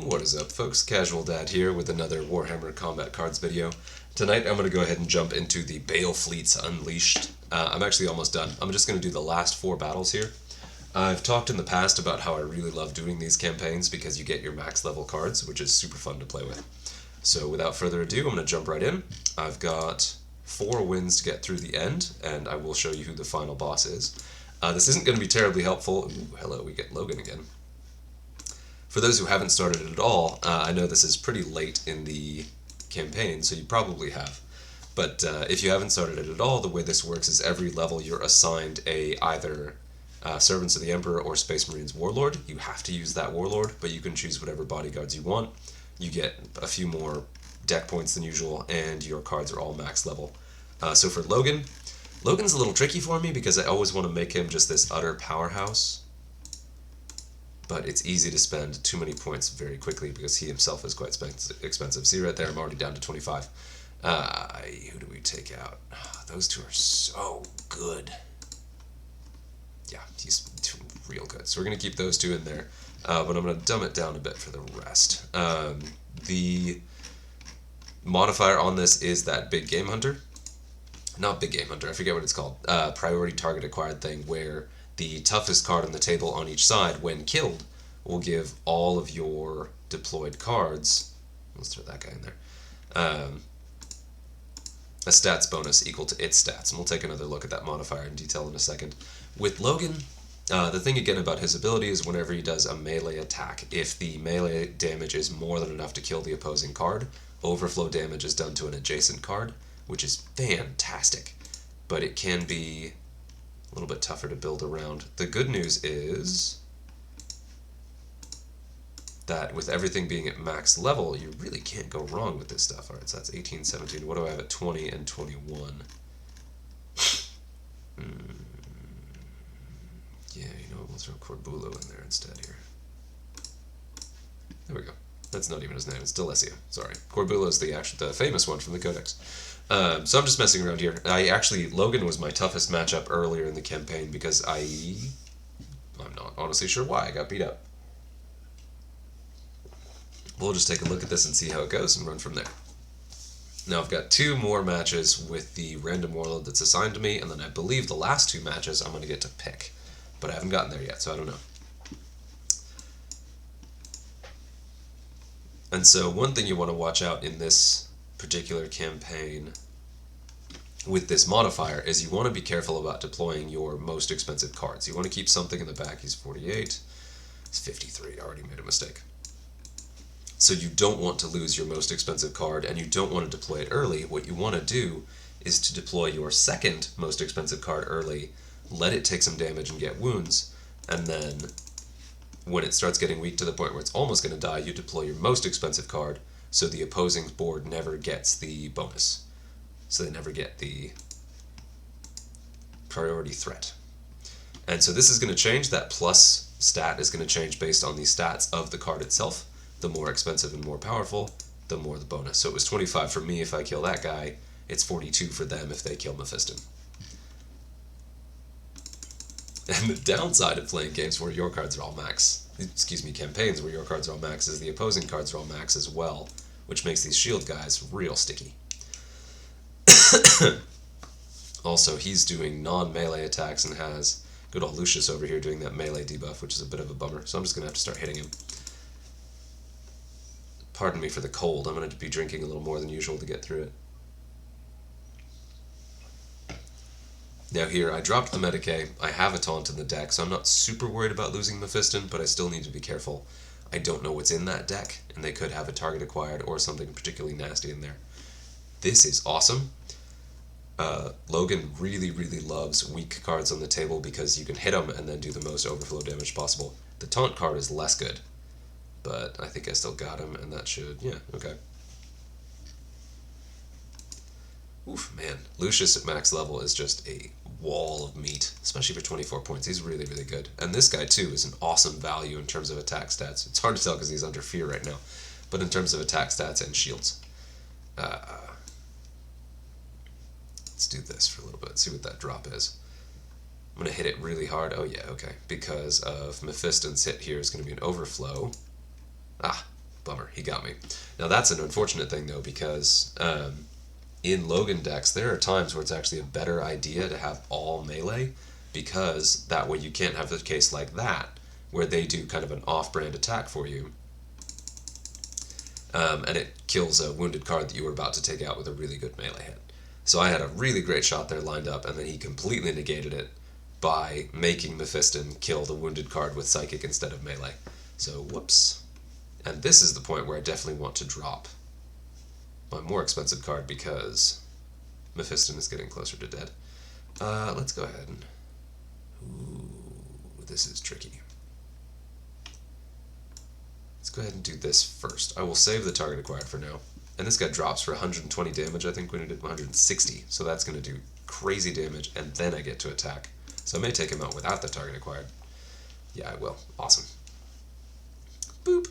What is up, folks? Casual Dad here with another Warhammer Combat Cards video. Tonight I'm going to go ahead and jump into the Balefleets Unleashed. I'm actually almost done. I'm just going to do the last 4 battles here. I've talked in the past about how I really love doing these campaigns because you get your max level cards, which is super fun to play with. So without further ado, I'm going to jump right in. I've got 4 wins to get through the end, and I will show you who the final boss is. This isn't going to be terribly helpful. Ooh, hello, we get Logan again. For those who haven't started it at all, I know this is pretty late in the campaign, so you probably have. But if you haven't started it at all, the way this works is every level you're assigned either Servants of the Emperor or Space Marines Warlord. You have to use that Warlord, but you can choose whatever bodyguards you want. You get a few more deck points than usual, and your cards are all max level. So for Logan's a little tricky for me because I always want to make him just this utter powerhouse. But it's easy to spend too many points very quickly because he himself is quite expensive. See right there, I'm already down to 25. Who do we take out? Those two are so good. Yeah, he's real good. So we're going to keep those 2 in there, but I'm going to dumb it down a bit for the rest. The modifier on this is that Big Game Hunter. Not Big Game Hunter, I forget what it's called. Priority Target Acquired thing where the toughest card on the table on each side, when killed, will give all of your deployed cards, let's throw that guy in there, a stats bonus equal to its stats. And we'll take another look at that modifier in detail in a second. With Logan, the thing again about his ability is whenever he does a melee attack, if the melee damage is more than enough to kill the opposing card, overflow damage is done to an adjacent card, which is fantastic. But it can be a little bit tougher to build around. The good news is that with everything being at max level, you really can't go wrong with this stuff. Alright, so that's 18, 17. What do I have at 20 and 21? Yeah, you know what? We'll throw Corbulo in there instead here. There we go. That's not even his name. It's Delesio. Sorry. Corbulo is the famous one from the Codex. So I'm just messing around here. Logan was my toughest matchup earlier in the campaign because I'm not honestly sure why I got beat up. We'll just take a look at this and see how it goes and run from there. Now I've got 2 more matches with the random warlord that's assigned to me, and then I believe the last 2 matches I'm going to get to pick. But I haven't gotten there yet, so I don't know. And so one thing you want to watch out in this particular campaign with this modifier is you want to be careful about deploying your most expensive cards. You want to keep something in the back. He's 48. He's 53. I already made a mistake. So you don't want to lose your most expensive card, and you don't want to deploy it early. What you want to do is to deploy your second most expensive card early, let it take some damage and get wounds, and then when it starts getting weak to the point where it's almost going to die, you deploy your most expensive card, so the opposing board never gets the bonus. So they never get the priority threat. And so this is going to change. That plus stat is going to change based on the stats of the card itself. The more expensive and more powerful, the more the bonus. So it was 25 for me if I kill that guy. It's 42 for them if they kill Mephiston. And the downside of playing games where your cards are all max, campaigns where your cards are all max, is the opposing cards are all max as well, which makes these shield guys real sticky. Also, he's doing non-melee attacks and has good old Lucius over here doing that melee debuff, which is a bit of a bummer, so I'm just going to have to start hitting him. Pardon me for the cold, I'm going to be drinking a little more than usual to get through it. Now here, I dropped the Medicae. I have a taunt in the deck, so I'm not super worried about losing Mephiston, but I still need to be careful. I don't know what's in that deck, and they could have a target acquired or something particularly nasty in there. This is awesome. Logan really, really loves weak cards on the table because you can hit them and then do the most overflow damage possible. The taunt card is less good, but I think I still got him, and that should, yeah, okay. Oof, man. Lucius at max level is just a wall of meat, especially for 24 points. He's really, really good. And this guy, too, is an awesome value in terms of attack stats. It's hard to tell because he's under fear right now, but in terms of attack stats and shields. Let's do this for a little bit, see what that drop is. I'm going to hit it really hard. Oh yeah, okay. Because of Mephiston's hit here is going to be an overflow. Ah, he got me. Now that's an unfortunate thing though, because in Logan decks there are times where it's actually a better idea to have all melee, because that way you can't have a case like that where they do kind of an off-brand attack for you, and it kills a wounded card that you were about to take out with a really good melee hit. So I had a really great shot there lined up, and then he completely negated it by making Mephiston kill the wounded card with Psychic instead of melee. So whoops. And this is the point where I definitely want to drop my more expensive card, because Mephiston is getting closer to dead. Let's go ahead and... Ooh, this is tricky. Let's go ahead and do this first. I will save the target acquired for now. And this guy drops for 120 damage, I think, when he did 160. So that's going to do crazy damage, and then I get to attack. So I may take him out without the target acquired. Yeah, I will. Awesome. Boop.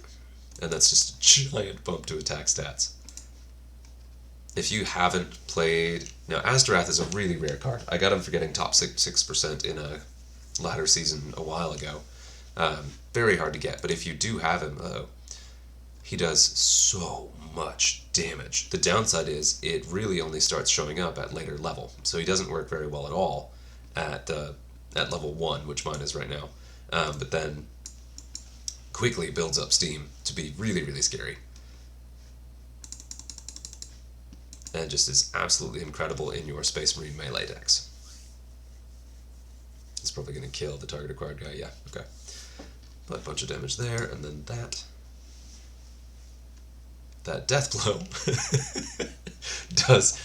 And that's just a giant bump to attack stats. If you haven't played... Now, Aztarath is a really rare card. I got him for getting top 6% in a ladder season a while ago. Very hard to get, but if you do have him, he does so much damage. The downside is it really only starts showing up at later level, so he doesn't work very well at all at level 1, which mine is right now, but then quickly builds up steam to be really, really scary. And just is absolutely incredible in your Space Marine melee decks. It's probably going to kill the target acquired guy, yeah, okay. But a bunch of damage there, and then that death blow does...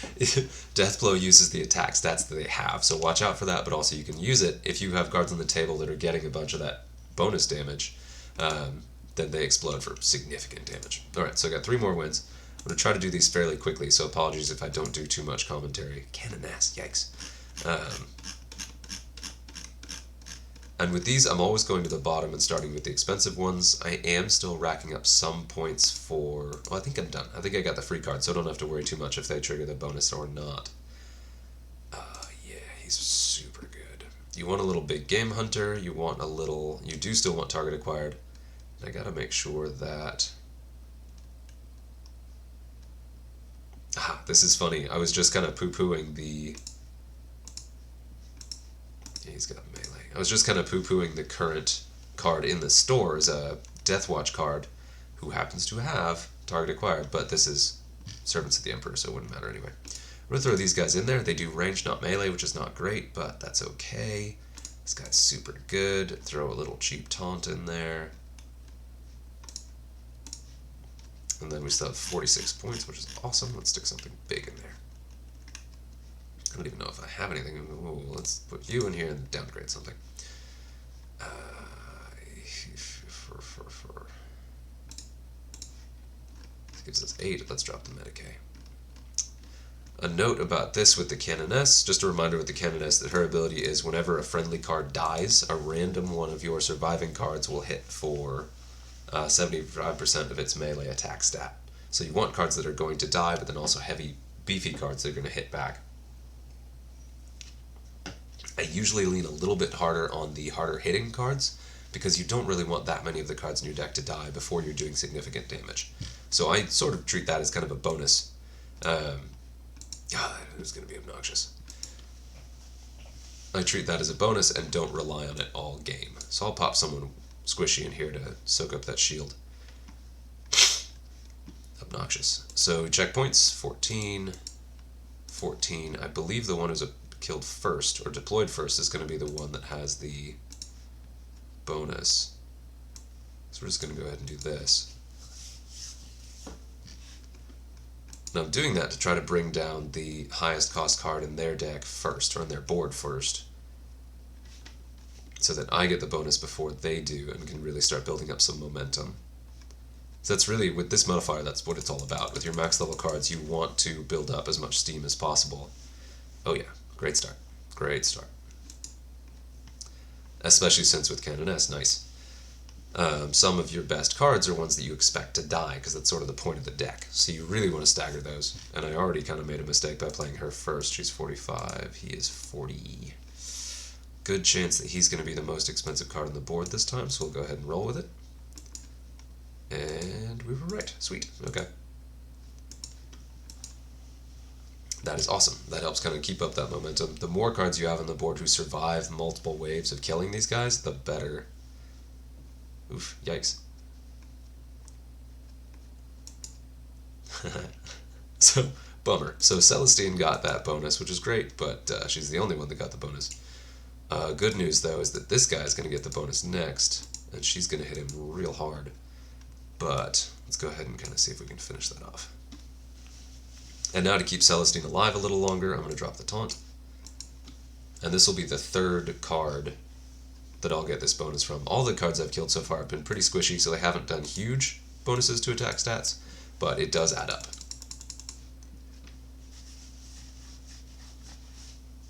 Death blow uses the attack stats that they have, so watch out for that, but also you can use it if you have cards on the table that are getting a bunch of that bonus damage, then they explode for significant damage. Alright, so I got 3 more wins. I'm going to try to do these fairly quickly, so apologies if I don't do too much commentary. Cannon ass, yikes. And with these, I'm always going to the bottom and starting with the expensive ones. I am still racking up some points for... Well, I think I'm done. I think I got the free card, so I don't have to worry too much if they trigger the bonus or not. Yeah, he's super good. You want a little big game hunter, you want a little... You do still want target acquired. And I gotta make sure that... This is funny. I was just kind of poo-pooing the... He's got melee. I was just kind of poo-pooing the current card in the store as a Deathwatch card who happens to have target acquired, but this is Servants of the Emperor, so it wouldn't matter anyway. I'm going to throw these guys in there. They do range, not melee, which is not great, but that's okay. This guy's super good. Throw a little cheap taunt in there. And then we still have 46 points, which is awesome. Let's stick something big in there. I don't even know if I have anything. Ooh, let's put you in here and downgrade something. This gives us 8. Let's drop the Medicae. A note about this with the Canoness, just a reminder with the Canoness that her ability is whenever a friendly card dies, a random one of your surviving cards will hit for 75% of its melee attack stat. So you want cards that are going to die, but then also heavy, beefy cards that are going to hit back. I usually lean a little bit harder on the harder hitting cards, because you don't really want that many of the cards in your deck to die before you're doing significant damage. So I sort of treat that as kind of a bonus. It's going to be obnoxious. I treat that as a bonus and don't rely on it all game. So I'll pop someone squishy in here to soak up that shield. Obnoxious. So checkpoints, 14, 14. I believe the one who's killed first, or deployed first, is going to be the one that has the bonus. So we're just going to go ahead and do this. Now I'm doing that to try to bring down the highest cost card in their deck first, or on their board first, so that I get the bonus before they do and can really start building up some momentum. So that's really, with this modifier, that's what it's all about. With your max level cards, you want to build up as much steam as possible. Oh yeah, great start. Great start. Especially since with Canoness, nice. Some of your best cards are ones that you expect to die, because that's sort of the point of the deck. So you really want to stagger those. And I already kind of made a mistake by playing her first. She's 45, he is 40. Good chance that he's going to be the most expensive card on the board this time, so we'll go ahead and roll with it. And we we were right. Sweet. Okay. That is awesome. That helps kind of keep up that momentum. The more cards you have on the board who survive multiple waves of killing these guys, the better. Oof, yikes. So, bummer. So Celestine got that bonus, which is great, but she's the only one that got the bonus. Good news, though, is that this guy is going to get the bonus next, and she's going to hit him real hard. But let's go ahead and kind of see if we can finish that off. And now to keep Celestine alive a little longer, I'm going to drop the taunt. And this will be the third card that I'll get this bonus from. All the cards I've killed so far have been pretty squishy, so they haven't done huge bonuses to attack stats, but it does add up.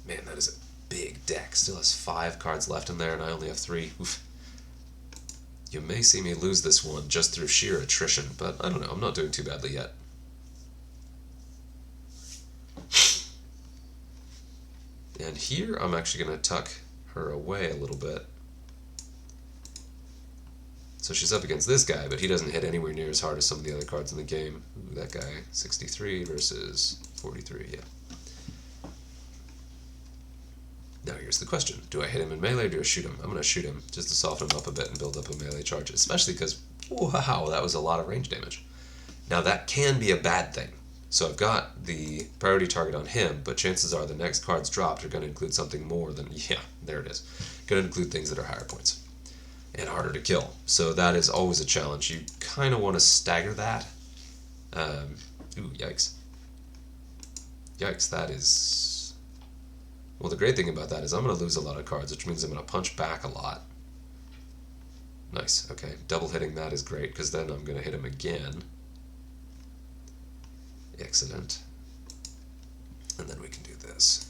Man, that is a big deck. Still has 5 cards left in there, and I only have 3. Oof. You may see me lose this one just through sheer attrition, but I don't know. I'm not doing too badly yet. And here, I'm actually going to tuck her away a little bit. So she's up against this guy, but he doesn't hit anywhere near as hard as some of the other cards in the game. Ooh, that guy, 63 versus 43, yeah. Now here's the question. Do I hit him in melee or do I shoot him? I'm going to shoot him just to soften him up a bit and build up a melee charge, especially because, wow, that was a lot of range damage. Now that can be a bad thing. So I've got the priority target on him, but chances are the next cards dropped are going to include something more than, yeah, there it is. Going to include things that are higher points and harder to kill. So that is always a challenge. You kind of want to stagger that. Ooh, yikes. Yikes, that is... Well, the great thing about that is I'm going to lose a lot of cards, which means I'm going to punch back a lot. Nice, okay. Double hitting that is great, because then I'm going to hit him again. Excellent. And then we can do this.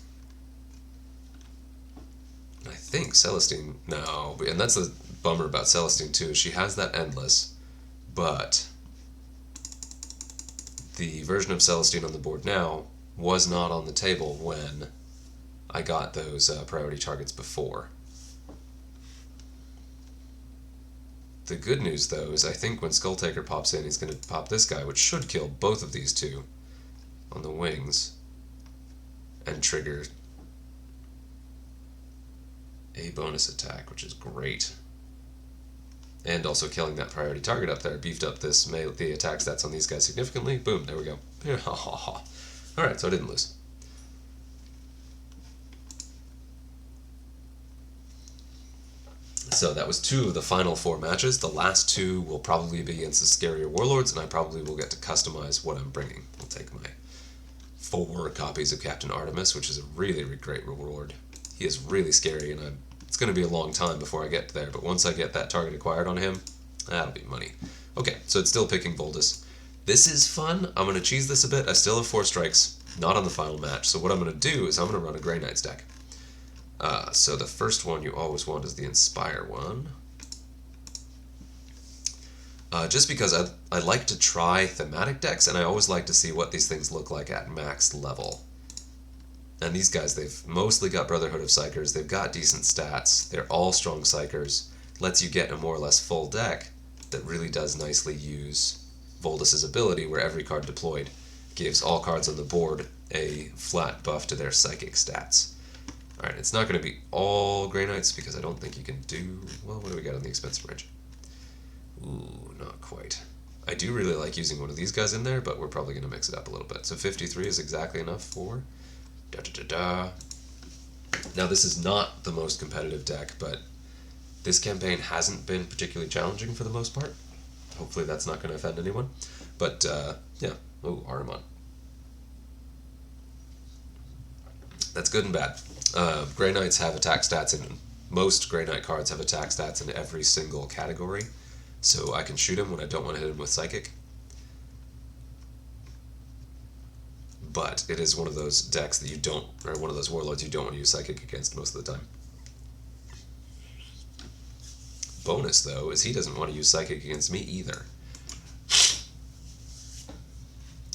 I think Celestine... No, and that's the bummer about Celestine too. She has that endless, but the version of Celestine on the board now was not on the table when I got those priority targets before. The good news, though, is I think when Skulltaker pops in, he's going to pop this guy, which should kill both of these two on the wings and trigger a bonus attack, which is great. And also killing that priority target up there beefed up this the attack stats on these guys significantly. Boom, there we go. Alright, so I didn't lose. So that was 2 of the final 4 matches. The last 2 will probably be against the scarier warlords, and I probably will get to customize what I'm bringing. I'll take my 4 copies of Captain Artemis, which is a really great reward. He is really scary, and it's going to be a long time before I get there, but once I get that target acquired on him, that'll be money. Okay, so it's still picking Voldus. This is fun. I'm going to cheese this a bit. I still have 4 strikes, not on the final match, so what I'm going to do is I'm going to run a Grey Knights deck. So the first one you always want is the Inspire one. Just because I like to try thematic decks, and I always like to see what these things look like at max level. And these guys, they've mostly got Brotherhood of Psychers, they've got decent stats, they're all strong Psychers, lets you get a more or less full deck that really does nicely use Voldus' ability, where every card deployed gives all cards on the board a flat buff to their Psychic stats. Alright, it's not going to be all Grey Knights, because I don't think you can do... Well, what do we got on the expensive range? Ooh, not quite. I do really like using one of these guys in there, but we're probably going to mix it up a little bit. So 53 is exactly enough for... Now, this is not the most competitive deck, but this campaign hasn't been particularly challenging for the most part. Hopefully that's not going to offend anyone. But, yeah. Ooh, Ahriman. That's good and bad. Grey Knights have attack stats, and most Grey Knight cards have attack stats in every single category, so I can shoot him when I don't want to hit him with Psychic. But it is one of those decks that you don't, or one of those warlords you don't want to use Psychic against most of the time. Bonus, though, is he doesn't want to use Psychic against me either.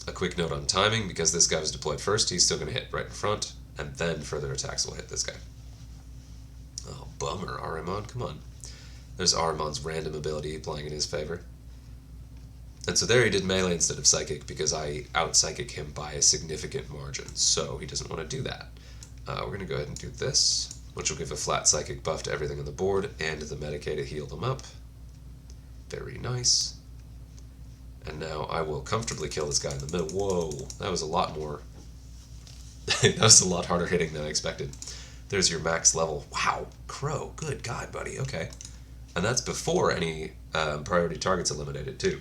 A quick note on timing, because this guy was deployed first, he's still going to hit right in front, and then further attacks will hit this guy. Oh, bummer, Ahriman, come on. There's Ahriman's random ability playing in his favor. And so there he did melee instead of psychic because I out-psychic him by a significant margin, so he doesn't want to do that. We're going to go ahead and do this, which will give a flat psychic buff to everything on the board and the Medicae to heal them up. Very nice. And now I will comfortably kill this guy in the middle. Whoa, that was a lot more... that was a lot harder hitting than I expected. There's your max level. Wow, Crow, good God, buddy, okay. And that's before any priority targets eliminated, too.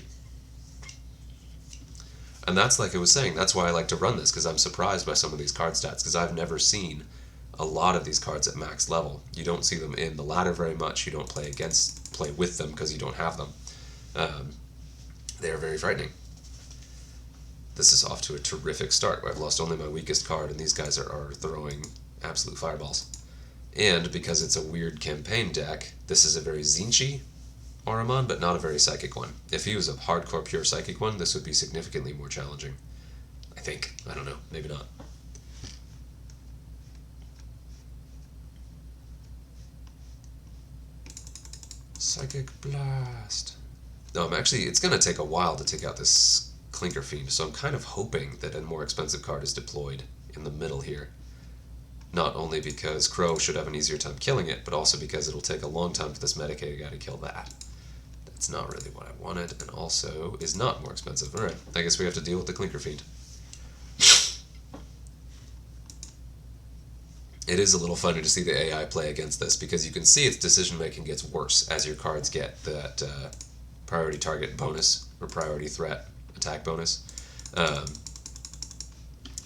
And that's like I was saying, that's why I like to run this, because I'm surprised by some of these card stats, because I've never seen a lot of these cards at max level. You don't see them in the ladder very much. You don't play with them because you don't have them. They are very frightening. This is off to a terrific start. I've lost only my weakest card, and these guys are throwing absolute fireballs. And because it's a weird campaign deck, this is a very Zinchi Ahriman, but not a very psychic one. If he was a hardcore pure psychic one, this would be significantly more challenging. I think. I don't know. Maybe not. Psychic Blast. No, it's going to take a while to take out this Clinker Fiend, so I'm kind of hoping that a more expensive card is deployed in the middle here. Not only because Crow should have an easier time killing it, but also because it'll take a long time for this Medicae guy to kill that. That's not really what I wanted, and also is not more expensive. Alright, I guess we have to deal with the Clinker Fiend. It is a little funny to see the AI play against this, because you can see its decision-making gets worse as your cards get that priority target bonus, or priority threat attack bonus.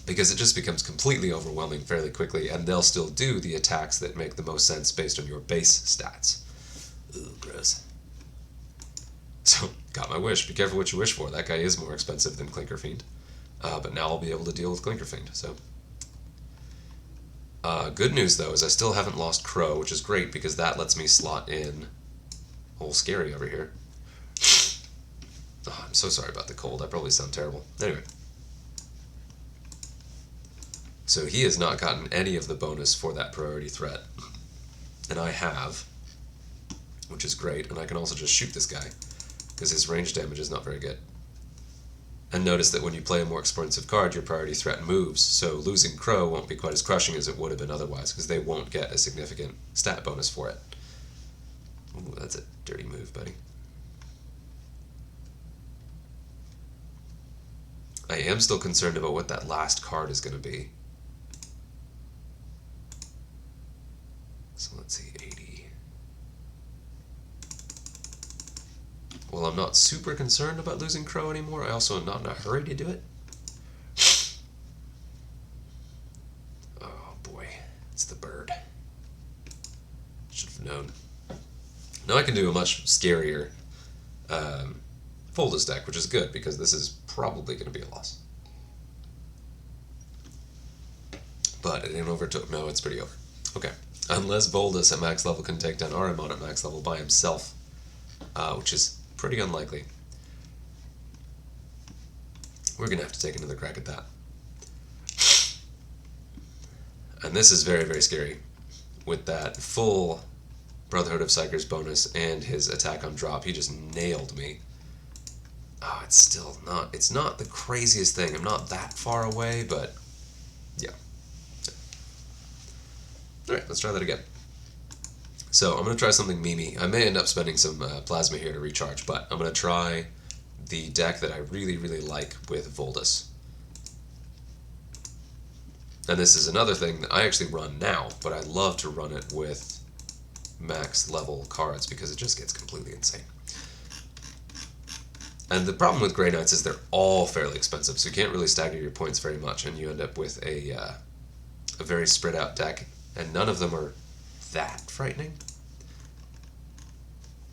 Because it just becomes completely overwhelming fairly quickly, and they'll still do the attacks that make the most sense based on your base stats. Ooh, gross. So, got my wish. Be careful what you wish for. That guy is more expensive than Clinker Fiend. But now I'll be able to deal with Clinker Fiend, so... good news, though, is I still haven't lost Crow, which is great, because that lets me slot in old Scary over here. Oh, I'm so sorry about the cold. I probably sound terrible. Anyway. So he has not gotten any of the bonus for that priority threat. And I have, which is great, and I can also just shoot this guy, because his range damage is not very good. And notice that when you play a more expensive card, your priority threat moves, so losing Crow won't be quite as crushing as it would have been otherwise, because they won't get a significant stat bonus for it. Ooh, that's a dirty move, buddy. I am still concerned about what that last card is going to be. So let's see, 80. Well, I'm not super concerned about losing Crow anymore. I also am not in a hurry to do it. Oh boy, it's the bird. Should have known. Now I can do a much scarier Foldus deck, which is good, because this is probably going to be a loss. But it ain't over till... No, it's pretty over. Okay. Unless Voldus at max level can take down Ahriman at max level by himself, which is pretty unlikely. We're going to have to take another crack at that. And this is very, very scary. With that full Brotherhood of Psykers bonus and his attack on drop, he just nailed me. Oh, it's still not... It's not the craziest thing. I'm not that far away, but... yeah. Alright, let's try that again. So, I'm going to try something memey. I may end up spending some plasma here to recharge, but I'm going to try the deck that I really, really like with Voldus. And this is another thing that I actually run now, but I love to run it with max level cards because it just gets completely insane. And the problem with Grey Knights is they're all fairly expensive, so you can't really stagger your points very much, and you end up with a very spread out deck, and none of them are that frightening.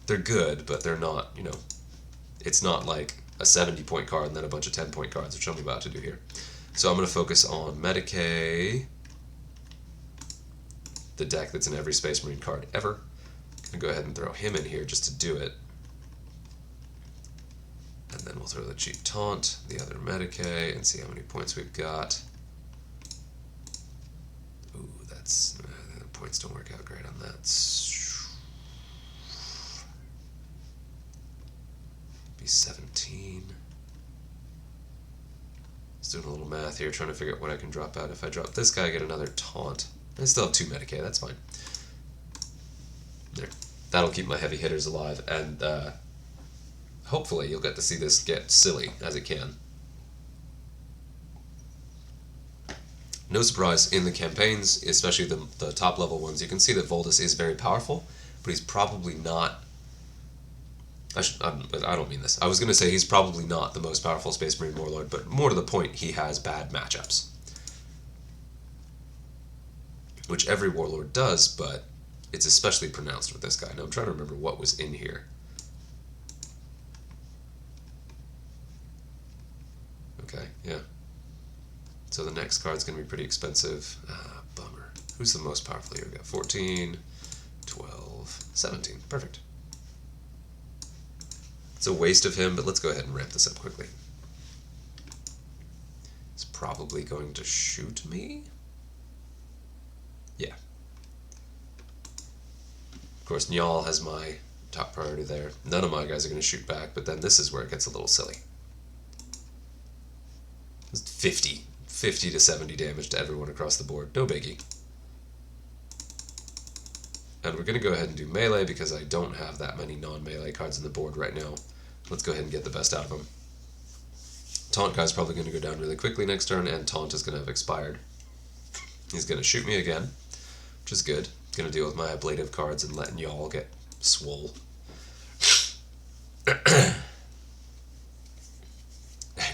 They're good, but they're not, you know, it's not like a 70-point card and then a bunch of 10-point cards, which I'm about to do here. So I'm going to focus on Medicae, the deck that's in every Space Marine card ever. I'm going to go ahead and throw him in here just to do it. And then we'll throw the cheap taunt, the other Medicae, and see how many points we've got. Ooh, that's... the points don't work out great on that. Be 17. Just doing a little math here, trying to figure out what I can drop out. If I drop this guy, I get another taunt. I still have 2 Medicae, that's fine. There. That'll keep my heavy hitters alive, and hopefully you'll get to see this get silly as it can. No surprise, in the campaigns, especially the top level ones, you can see that Voldus is very powerful, but he's probably not... I don't mean this. I was going to say he's probably not the most powerful Space Marine Warlord, but more to the point, he has bad matchups. Which every Warlord does, but it's especially pronounced with this guy. Now I'm trying to remember what was in here. Okay, yeah. So the next card's going to be pretty expensive. Ah, bummer. Who's the most powerful here? We got 14, 12, 17. Perfect. It's a waste of him, but let's go ahead and ramp this up quickly. It's probably going to shoot me? Yeah. Of course, Njal has my top priority there. None of my guys are going to shoot back, but then this is where it gets a little silly. It's 50 to 70 damage to everyone across the board. No biggie. And we're going to go ahead and do melee because I don't have that many non-melee cards on the board right now. Let's go ahead and get the best out of them. Taunt guy's probably going to go down really quickly next turn, and Taunt is going to have expired. He's going to shoot me again, which is good. Going to deal with my ablative cards and letting y'all get swole. And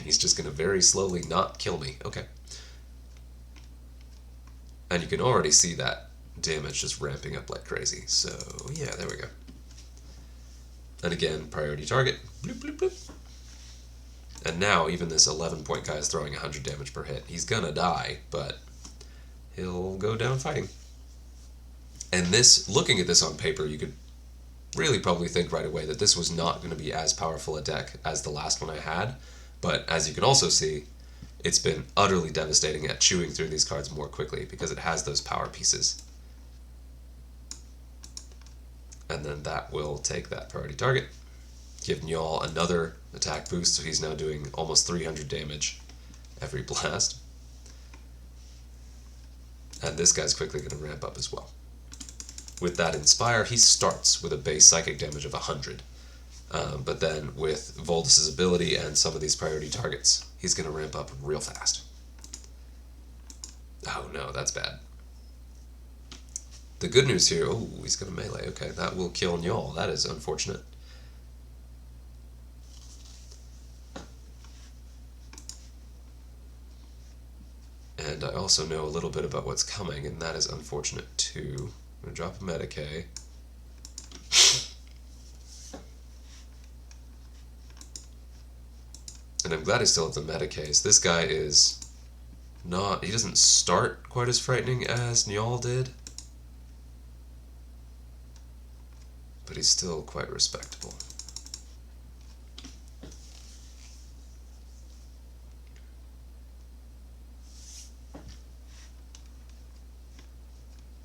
he's just going to very slowly not kill me. Okay. And you can already see that damage just ramping up like crazy. So, yeah, there we go. And again, priority target. Bloop, bloop, bloop. And now, even this 11-point guy is throwing 100 damage per hit. He's gonna die, but he'll go down fighting. And this, looking at this on paper, you could really probably think right away that this was not going to be as powerful a deck as the last one I had. But as you can also see, it's been utterly devastating at chewing through these cards more quickly because it has those power pieces. And then that will take that priority target. Give Njal another attack boost, so he's now doing almost 300 damage every blast. And this guy's quickly going to ramp up as well. With that Inspire, he starts with a base psychic damage of 100. But then with Voldus' ability and some of these priority targets, he's going to ramp up real fast. Oh no, that's bad. The good news here, oh, he's going to melee. Okay, that will kill Njal. That is unfortunate. And I also know a little bit about what's coming, and that is unfortunate too. I'm going to drop a Medicae. And I'm glad I still have the Medicaes. This guy is not... he doesn't start quite as frightening as Njal did. But he's still quite respectable.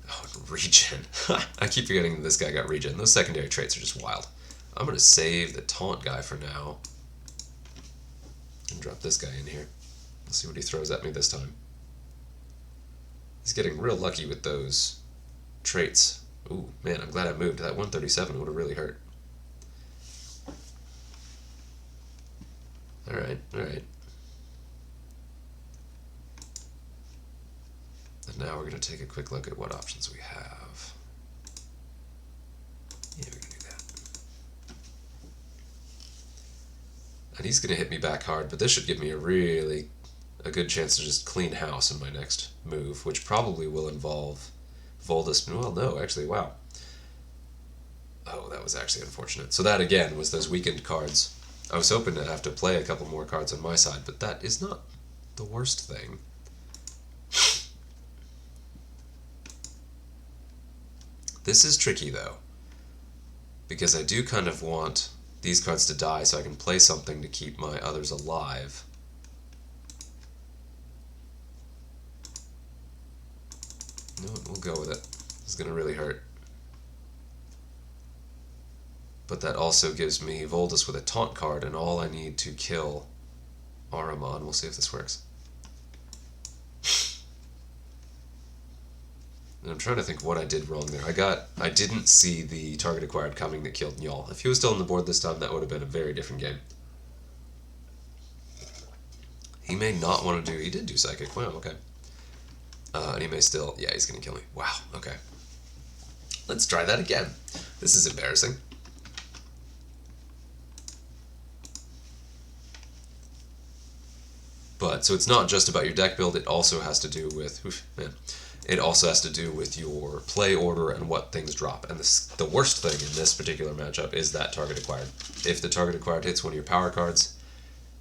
Oh, and regen. I keep forgetting that this guy got regen. Those secondary traits are just wild. I'm going to save the taunt guy for now. And drop this guy in here. Let's see what he throws at me this time. He's getting real lucky with those traits. Ooh, man, I'm glad I moved. That 137 would have really hurt. Alright, alright. And now we're going to take a quick look at what options we have. Yeah, we can do that. And he's going to hit me back hard, but this should give me a good chance to just clean house in my next move, which probably will involve Voldus. Well, no, actually, wow. Oh, that was actually unfortunate. So that, again, was those weakened cards. I was hoping to have to play a couple more cards on my side, but that is not the worst thing. This is tricky, though, because I do kind of want these cards to die so I can play something to keep my others alive. You know what, we'll go with it. It's going to really hurt. But that also gives me Voldus with a taunt card, and all I need to kill Ahriman. We'll see if this works. And I'm trying to think what I did wrong there. I didn't see the target acquired coming that killed Njal. If he was still on the board this time, that would have been a very different game. He may not want to do... He did do Psychic. Wow, okay. And he may still... Yeah, he's going to kill me. Wow, okay. Let's try that again. This is embarrassing. But, so it's not just about your deck build, it also has to do with... Oof, man. It also has to do with your play order and what things drop. And the worst thing in this particular matchup is that target acquired. If the target acquired hits one of your power cards,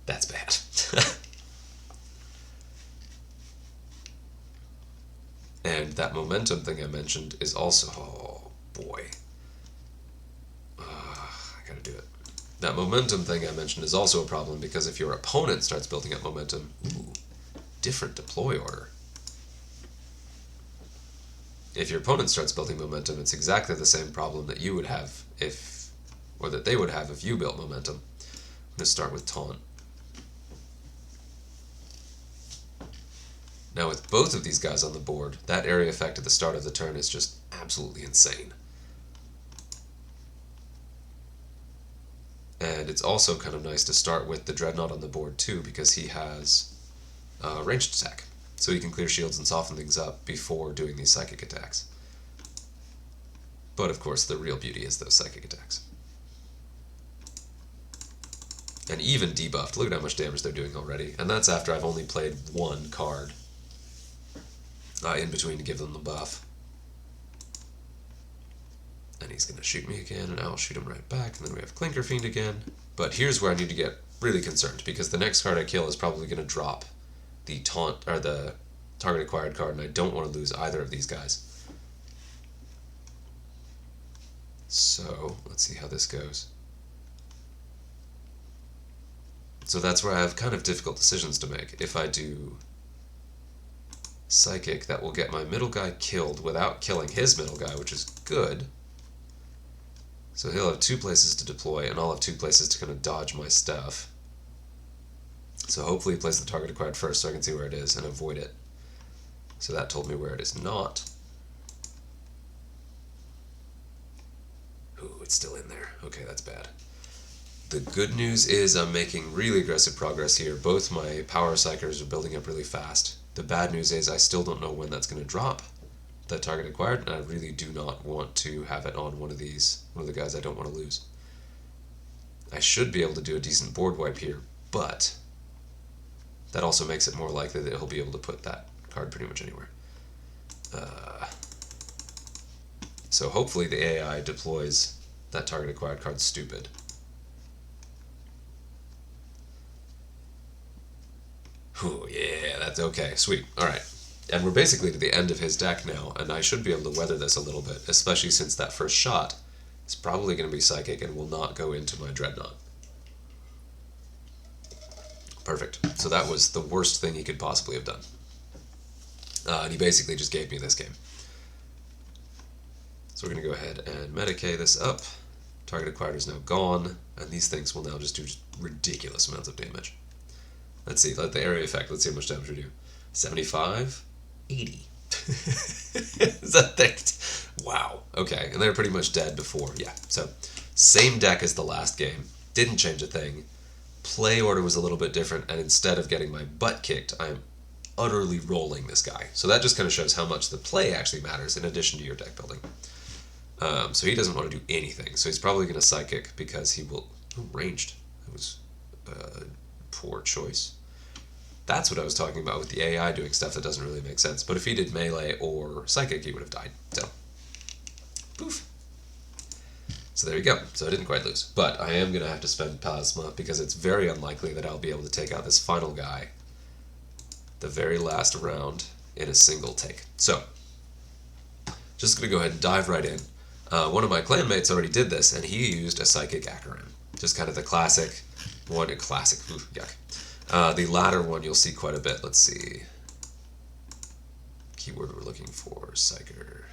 that's bad. And that momentum thing I mentioned is also... Oh, boy. I gotta do it. That momentum thing I mentioned is also a problem because if your opponent starts building up momentum... Ooh, different deploy order. If your opponent starts building momentum, it's exactly the same problem that you would have if... Or that they would have if you built momentum. I'm gonna start with Taunt. Now with both of these guys on the board, that area effect at the start of the turn is just absolutely insane. And it's also kind of nice to start with the Dreadnought on the board too, because he has ranged attack. So he can clear shields and soften things up before doing these psychic attacks. But of course the real beauty is those psychic attacks. And even debuffed, look at how much damage they're doing already. And that's after I've only played one card in between to give them the buff. And he's going to shoot me again, and I'll shoot him right back, and then we have Clinker Fiend again. But here's where I need to get really concerned, because the next card I kill is probably going to drop the taunt, or the target acquired card, and I don't want to lose either of these guys. So, let's see how this goes. So that's where I have kind of difficult decisions to make. If I do Psychic, that will get my middle guy killed without killing his middle guy, which is good. So he'll have two places to deploy, and I'll have two places to kind of dodge my stuff. So hopefully he plays the target acquired first so I can see where it is and avoid it. So that told me where it is not. Ooh, it's still in there. Okay, that's bad. The good news is I'm making really aggressive progress here. Both my power psychers are building up really fast. The bad news is I still don't know when that's going to drop, that target acquired, and I really do not want to have it on one of the guys I don't want to lose. I should be able to do a decent board wipe here, but that also makes it more likely that he'll be able to put that card pretty much anywhere. So hopefully the AI deploys that target acquired card stupid. Whew, yeah, that's okay. Sweet. Alright. And we're basically to the end of his deck now, and I should be able to weather this a little bit, especially since that first shot is probably going to be Psychic and will not go into my Dreadnought. Perfect. So that was the worst thing he could possibly have done. And he basically just gave me this game. So we're going to go ahead and Medicae this up. Target acquired is now gone, and these things will now just do ridiculous amounts of damage. Let's see, let the area effect, let's see how much damage we do. 75? 80. Is that thick? Wow. Okay, and they're pretty much dead before. Yeah, so same deck as the last game. Didn't change a thing. Play order was a little bit different, and instead of getting my butt kicked, I'm utterly rolling this guy. So that just kind of shows how much the play actually matters in addition to your deck building. So he doesn't want to do anything. So he's probably going to Psychic because he will... Oh, ranged. That was a poor choice. That's what I was talking about with the AI doing stuff that doesn't really make sense. But if he did Melee or Psychic, he would have died. So, poof. So there you go. So I didn't quite lose. But I am going to have to spend Plasma because it's very unlikely that I'll be able to take out this final guy the very last round in a single take. So, just going to go ahead and dive right in. One of my clanmates already did this, and he used a Psychic Acheron. Just kind of the classic one. Classic. Ooh, yuck. The latter one you'll see quite a bit. Let's see. Keyword we're looking for, Psyker.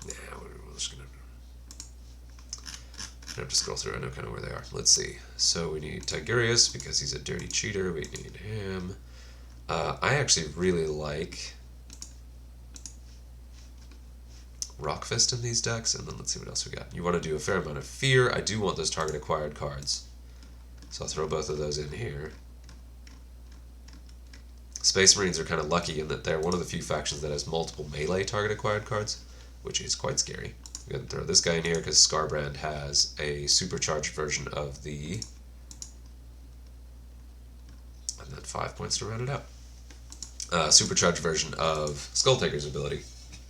Nah, we're just gonna have to scroll through. I know kind of where they are. Let's see. So we need Tigurius because he's a dirty cheater. We need him. I actually really like Rock Fist in these decks, and then let's see what else we got. You want to do a fair amount of Fear. I do want those target acquired cards, so I'll throw both of those in here. Space Marines are kind of lucky in that they're one of the few factions that has multiple melee target acquired cards, which is quite scary. I'm going to throw this guy in here because Scarbrand has a supercharged version of the... and then 5 points to round it out. Supercharged version of Skulltaker's ability,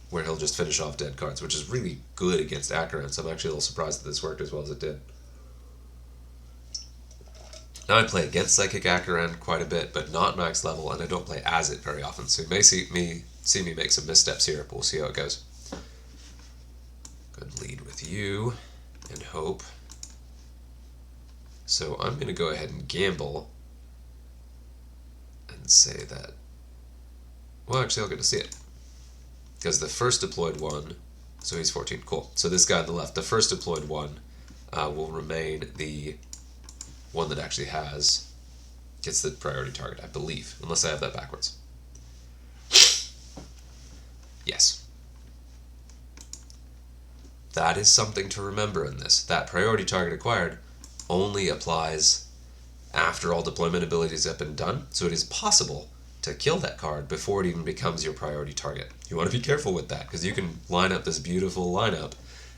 where he'll just finish off dead cards, which is really good against Acheron, so I'm actually a little surprised that this worked as well as it did. Now I play against Psychic Acheron quite a bit, but not max level, and I don't play as it very often, so you may see me make some missteps here, but we'll see how it goes. Go ahead and lead with you, and hope. So I'm going to go ahead and gamble, and say that... well, actually I'll get to see it. Because the first deployed one, so he's 14, cool. So this guy on the left, the first deployed one will remain the one that actually gets the priority target, I believe, unless I have that backwards. Yes. That is something to remember in this. That priority target acquired only applies after all deployment abilities have been done, so it is possible to kill that card before it even becomes your priority target. You want to be careful with that, because you can line up this beautiful lineup,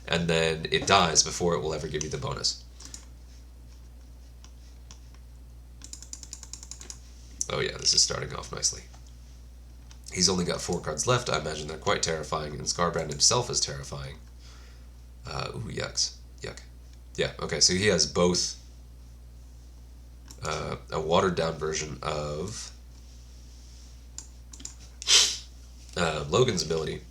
and then it dies before it will ever give you the bonus. Oh yeah, this is starting off nicely. He's only got 4 cards left. I imagine they're quite terrifying, and Scarbrand himself is terrifying. Ooh, yucks. Yuck. Yeah, okay, so he has both a watered-down version of Logan's ability.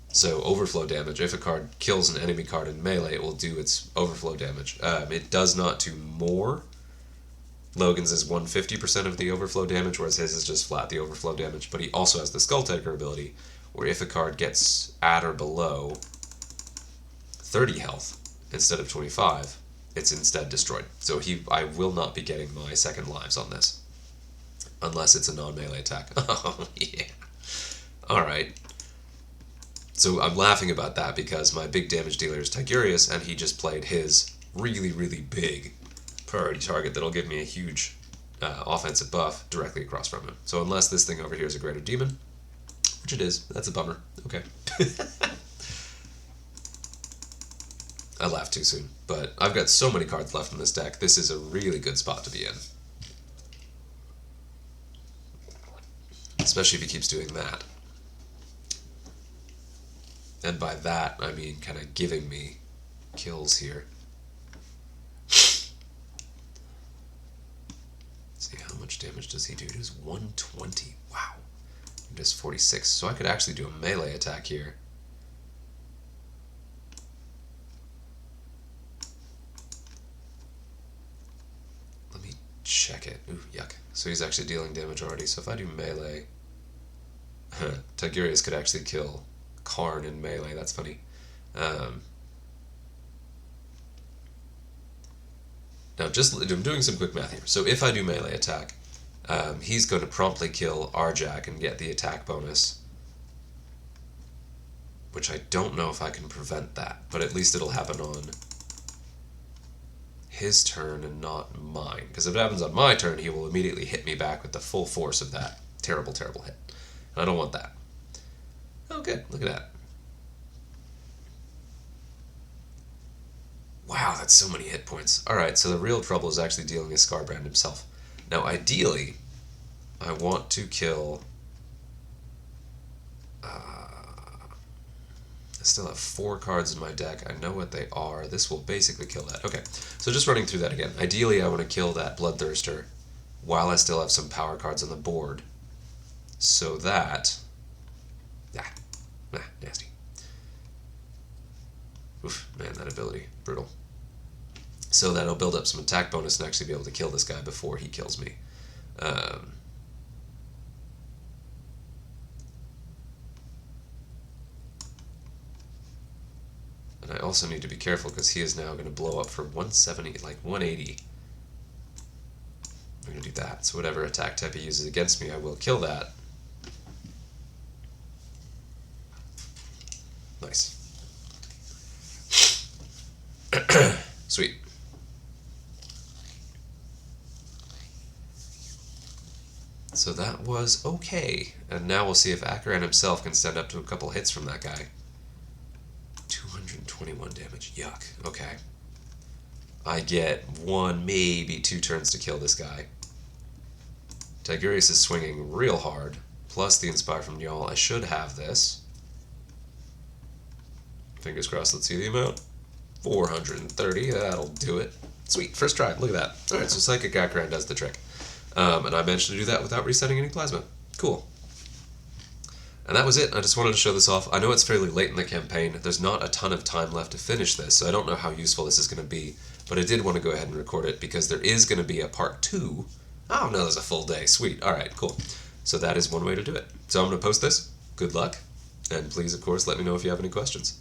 So overflow damage. If a card kills an enemy card in melee, it will do its overflow damage. It does not do more. Logan's is 150% of the overflow damage, whereas his is just flat the overflow damage. But he also has the Skulltaker ability, where if a card gets at or below 30 health instead of 25, it's instead destroyed. So I will not be getting my second lives on this, unless it's a non-melee attack. Oh, yeah. Alright. So I'm laughing about that because my big damage dealer is Tigurius, and he just played his really, really big priority target that'll give me a huge offensive buff directly across from him. So unless this thing over here is a Greater Demon, which it is, that's a bummer. Okay. I laughed too soon, but I've got so many cards left in this deck, this is a really good spot to be in. Especially if he keeps doing that. And by that, I mean kind of giving me kills here. See, how much damage does he do? He does 120. Wow. He does 46. So I could actually do a melee attack here. Let me check it. Ooh, yuck. So he's actually dealing damage already. So if I do melee... Tigurius could actually kill Karn in melee. That's funny. Now, I'm doing some quick math here. So if I do melee attack, he's going to promptly kill Arjak and get the attack bonus, which I don't know if I can prevent that, but at least it'll happen on his turn and not mine. Because if it happens on my turn, he will immediately hit me back with the full force of that terrible, terrible hit. And I don't want that. Oh, good. Look at that. Wow, that's so many hit points. Alright, so the real trouble is actually dealing with Scarbrand himself. Now, ideally, I want to kill... I still have 4 cards in my deck. I know what they are. This will basically kill that. Okay, so just running through that again. Ideally, I want to kill that Bloodthirster while I still have some power cards on the board. So that... nasty. Oof, man, that ability. Brutal. So that'll build up some attack bonus and actually be able to kill this guy before he kills me. And I also need to be careful because he is now going to blow up for 170, like 180. We're going to do that. So whatever attack type he uses against me, I will kill that. Nice. Sweet. So that was okay. And now we'll see if Akaran himself can stand up to a couple hits from that guy. 221 damage. Yuck. Okay. I get 1, maybe 2 turns to kill this guy. Tigurius is swinging real hard. Plus the Inspire from y'all. I should have this. Fingers crossed, let's see the amount. 430, that'll do it. Sweet, first try, look at that. Alright, so Psychic Akaran does the trick. And I managed to do that without resetting any plasma. Cool. And that was it. I just wanted to show this off. I know it's fairly late in the campaign. There's not a ton of time left to finish this, so I don't know how useful this is going to be. But I did want to go ahead and record it because there is going to be a part 2. Oh, no, there's a full day. Sweet. Alright, cool. So that is one way to do it. So I'm going to post this. Good luck. And please, of course, let me know if you have any questions.